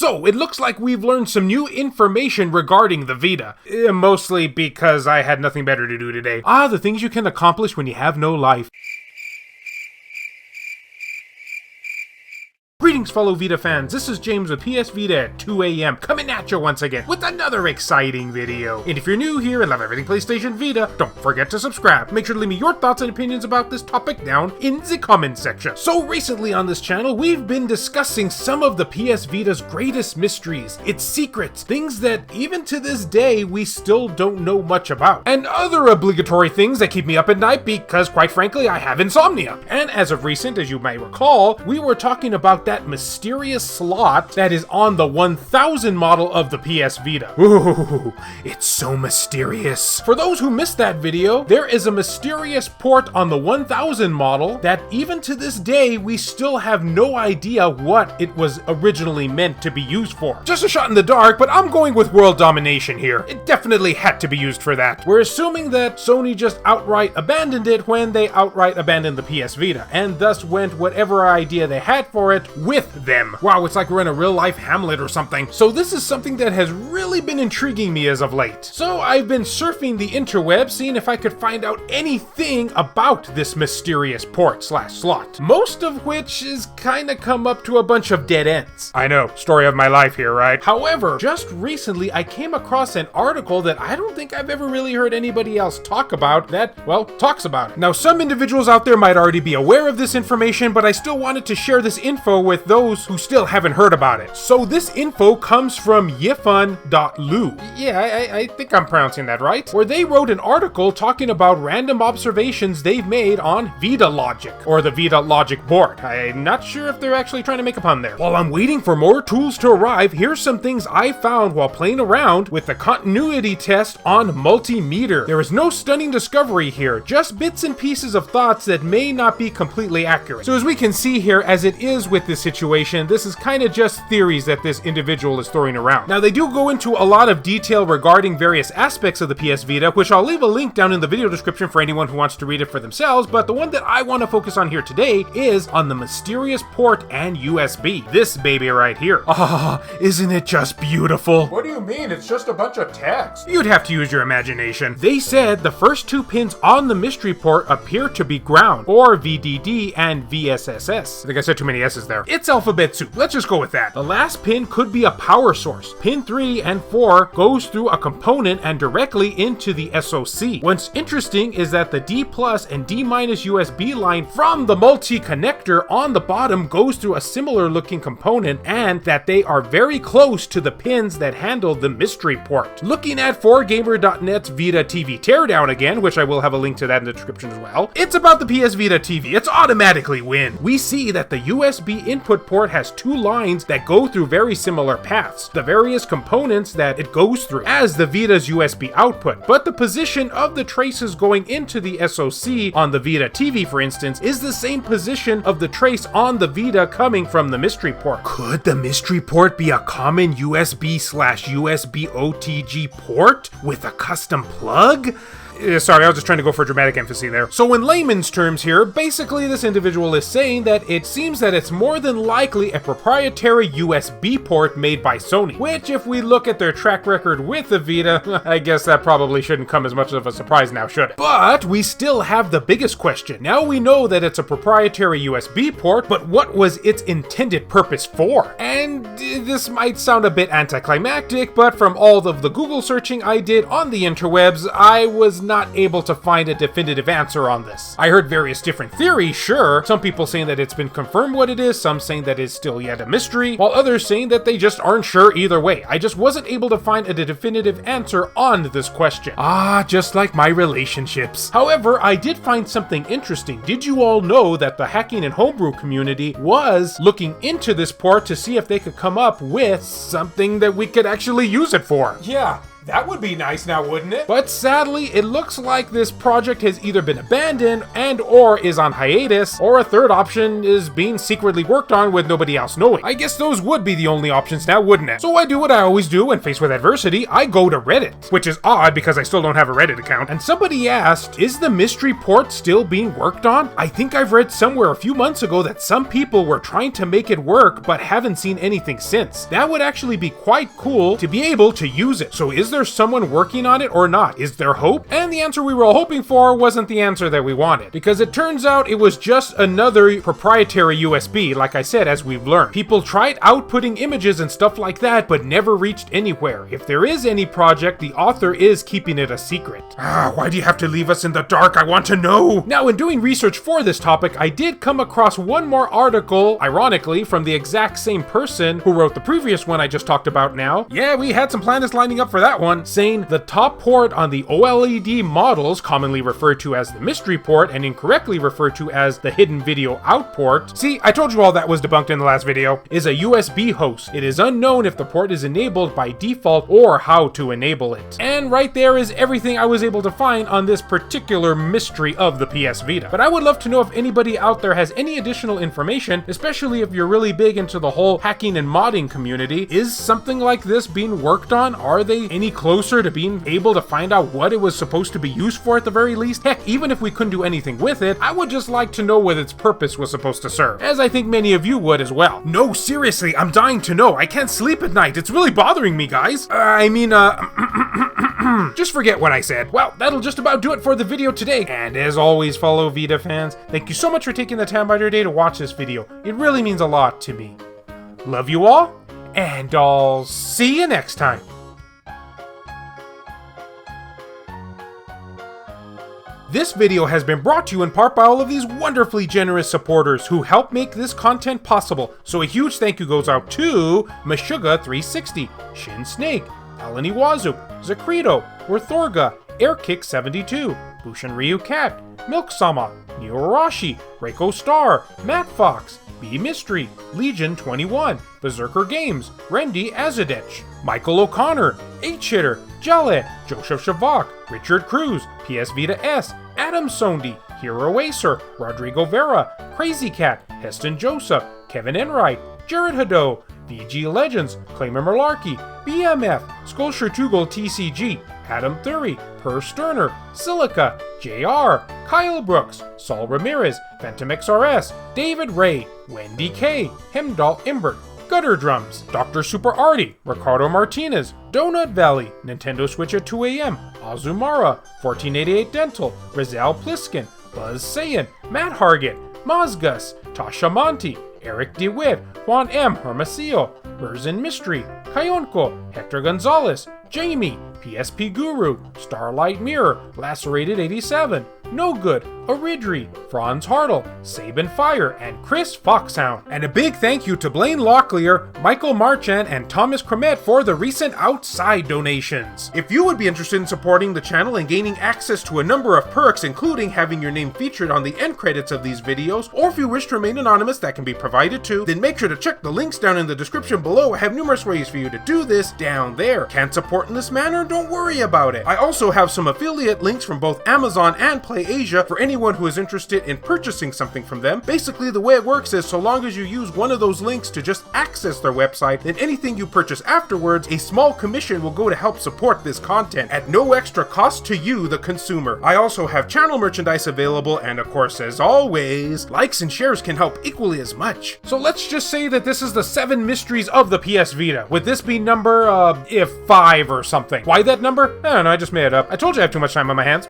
So, it looks like we've learned some new information regarding the Vita. Mostly because I had nothing better to do today. The things you can accomplish when you have no life. Greetings fellow Vita fans, this is James with PS Vita at 2 AM, coming at you once again with another exciting video. And if you're new here and love everything PlayStation Vita, don't forget to subscribe. Make sure to leave me your thoughts and opinions about this topic down in the comment section. So recently on this channel, we've been discussing some of the PS Vita's greatest mysteries, its secrets, things that even to this day we still don't know much about, and other obligatory things that keep me up at night because quite frankly I have insomnia. And as of recent, as you might recall, we were talking about that mysterious slot that is on the 1000 model of the PS Vita. Ooh, it's so mysterious. For those who missed that video, there is a mysterious port on the 1000 model that even to this day we still have no idea what it was originally meant to be used for. Just a shot in the dark, but I'm going with world domination here. It definitely had to be used for that. We're assuming that Sony just outright abandoned it when they outright abandoned the PS Vita, and thus went whatever idea they had for it with them. Wow, it's like we're in a real-life Hamlet or something. So this is something that has really been intriguing me as of late. So I've been surfing the interweb, seeing if I could find out anything about this mysterious port/slot. Most of which is kinda come up to a bunch of dead ends. I know, story of my life here, right? However, just recently I came across an article that I don't think I've ever really heard anybody else talk about that, well, talks about it. Now, some individuals out there might already be aware of this information, but I still wanted to share this info with those who still haven't heard about it. So this info comes from yifun.lu. Yeah, I think I'm pronouncing that right. Where they wrote an article talking about random observations they've made on Vita Logic, or the Vita Logic board. I'm not sure if they're actually trying to make a pun there. While I'm waiting for more tools to arrive, here's some things I found while playing around with the continuity test on Multimeter. There is no stunning discovery here, just bits and pieces of thoughts that may not be completely accurate. So as we can see here, as it is with this situation, this is kind of just theories that this individual is throwing around. Now, they do go into a lot of detail regarding various aspects of the PS Vita, which I'll leave a link down in the video description for anyone who wants to read it for themselves, but the one that I want to focus on here today is on the mysterious port and USB. This baby right here. Isn't it just beautiful? What do you mean? It's just a bunch of text. You'd have to use your imagination. They said the first two pins on the mystery port appear to be ground, or VDD and VSSS. I think I said too many S's there. It's alphabet soup. Let's just go with that. The last pin could be a power source. Pin 3 and 4 goes through a component and directly into the SoC. What's interesting is that the D+ and D- USB line from the multi-connector on the bottom goes through a similar looking component, and that they are very close to the pins that handle the mystery port. Looking at 4Gamer.net's Vita TV teardown again, which I will have a link to that in the description as well, it's about the PS Vita TV. It's automatically win. We see that the USB input port has two lines that go through very similar paths, the various components that it goes through, as the Vita's USB output, but the position of the traces going into the SoC on the Vita TV, for instance, is the same position of the trace on the Vita coming from the mystery port. Could the mystery port be a common USB/USB OTG port with a custom plug? Sorry, I was just trying to go for dramatic emphasis there. So in layman's terms here, basically this individual is saying that it seems that it's more than likely a proprietary USB port made by Sony, which if we look at their track record with the Vita, I guess that probably shouldn't come as much of a surprise now, should it? But we still have the biggest question. Now we know that it's a proprietary USB port, but what was its intended purpose for? And this might sound a bit anticlimactic, but from all of the Google searching I did on the interwebs, I was not able to find a definitive answer on this. I heard various different theories, sure, some people saying that it's been confirmed what it is, some saying that it's still yet a mystery, while others saying that they just aren't sure either way. I just wasn't able to find a definitive answer on this question. Just like my relationships. However, I did find something interesting. Did you all know that the hacking and homebrew community was looking into this port to see if they could come up with something that we could actually use it for? Yeah. That would be nice now, wouldn't it? But sadly, it looks like this project has either been abandoned and or is on hiatus, or a third option is being secretly worked on with nobody else knowing. I guess those would be the only options now, wouldn't it? So I do what I always do when faced with adversity, I go to Reddit. Which is odd because I still don't have a Reddit account. And somebody asked, is the mystery port still being worked on? I think I've read somewhere a few months ago that some people were trying to make it work but haven't seen anything since. That would actually be quite cool to be able to use it. So is there someone working on it or not? Is there hope? And the answer we were all hoping for wasn't the answer that we wanted, because it turns out it was just another proprietary USB, like I said, as we've learned. People tried outputting images and stuff like that, but never reached anywhere. If there is any project, the author is keeping it a secret. Why do you have to leave us in the dark? I want to know! Now, in doing research for this topic, I did come across one more article, ironically, from the exact same person who wrote the previous one I just talked about now. Yeah, we had some planets lining up for that one, saying the top port on the OLED models, commonly referred to as the mystery port and incorrectly referred to as the hidden video out port. See, I told you all that was debunked in the last video, is a USB host. It is unknown if the port is enabled by default or how to enable it. And right there is everything I was able to find on this particular mystery of the PS Vita. But I would love to know if anybody out there has any additional information, especially if you're really big into the whole hacking and modding community. Is something like this being worked on? Are they any closer to being able to find out what it was supposed to be used for at the very least? Heck, even if we couldn't do anything with it, I would just like to know what its purpose was supposed to serve, as I think many of you would as well. No, seriously, I'm dying to know. I can't sleep at night. It's really bothering me, guys. Just forget what I said. Well, that'll just about do it for the video today. And as always, fellow Vita fans, thank you so much for taking the time out of your day to watch this video. It really means a lot to me. Love you all, and I'll see you next time. This video has been brought to you in part by all of these wonderfully generous supporters who help make this content possible. So a huge thank you goes out to Meshuggah360, Shin Snake, Alan Iwazu, Zakrito, Worthorga, Airkick72, Bushin Ryu Cat, Milk Sama, Neo Arashi, Reiko Star, Matt Fox, B Mystery, Legion 21, Berserker Games, Randy Azadech, Michael O'Connor, H-Hitter, Jelle, Joseph Shavak, Richard Cruz, PS Vita S, Adam Sondi, Hero Acer, Rodrigo Vera, Crazy Cat, Heston Joseph, Kevin Enright, Jared Hado, VG Legends, Claimer Malarkey, BMF, Sculpture Tugel TCG, Adam Thury, Per Sterner, Silica, JR, Kyle Brooks, Saul Ramirez, Phantom XRS, David Ray, Wendy K, Hemdall Imbert, Gutter Drums, Dr. Super Artie, Ricardo Martinez, Donut Valley, Nintendo Switch at 2 AM, Azumara, 1488 Dental, Rizal Pliskin, Buzz Saiyan, Matt Hargett, Mozgus, Tasha Monty, Eric DeWitt, Juan M. Hermosillo, Burzin Mystery, Kayonko, Hector Gonzalez, Jamie, PSP Guru, Starlight Mirror, Lacerated 87, No Good, Aridri, Franz Hartle, Sabin Fire, and Chris Foxhound. And a big thank you to Blaine Locklear, Michael Marchand, and Thomas Cromet for the recent outside donations. If you would be interested in supporting the channel and gaining access to a number of perks, including having your name featured on the end credits of these videos, or if you wish to remain anonymous, that can be provided too, then make sure to check the links down in the description below. I have numerous ways for you to do this down there. Can't support in this manner? Don't worry about it. I also have some affiliate links from both Amazon and PlayAsia for anyone who is interested in purchasing something from them. Basically, the way it works is so long as you use one of those links to just access their website, then anything you purchase afterwards, a small commission will go to help support this content at no extra cost to you, the consumer. I also have channel merchandise available, and of course, as always, likes and shares can help equally as much. So let's just say that this is the 7 mysteries of the PS Vita, with this being number, 5 or something. Why that number? I don't know, I just made it up. I told you I have too much time on my hands.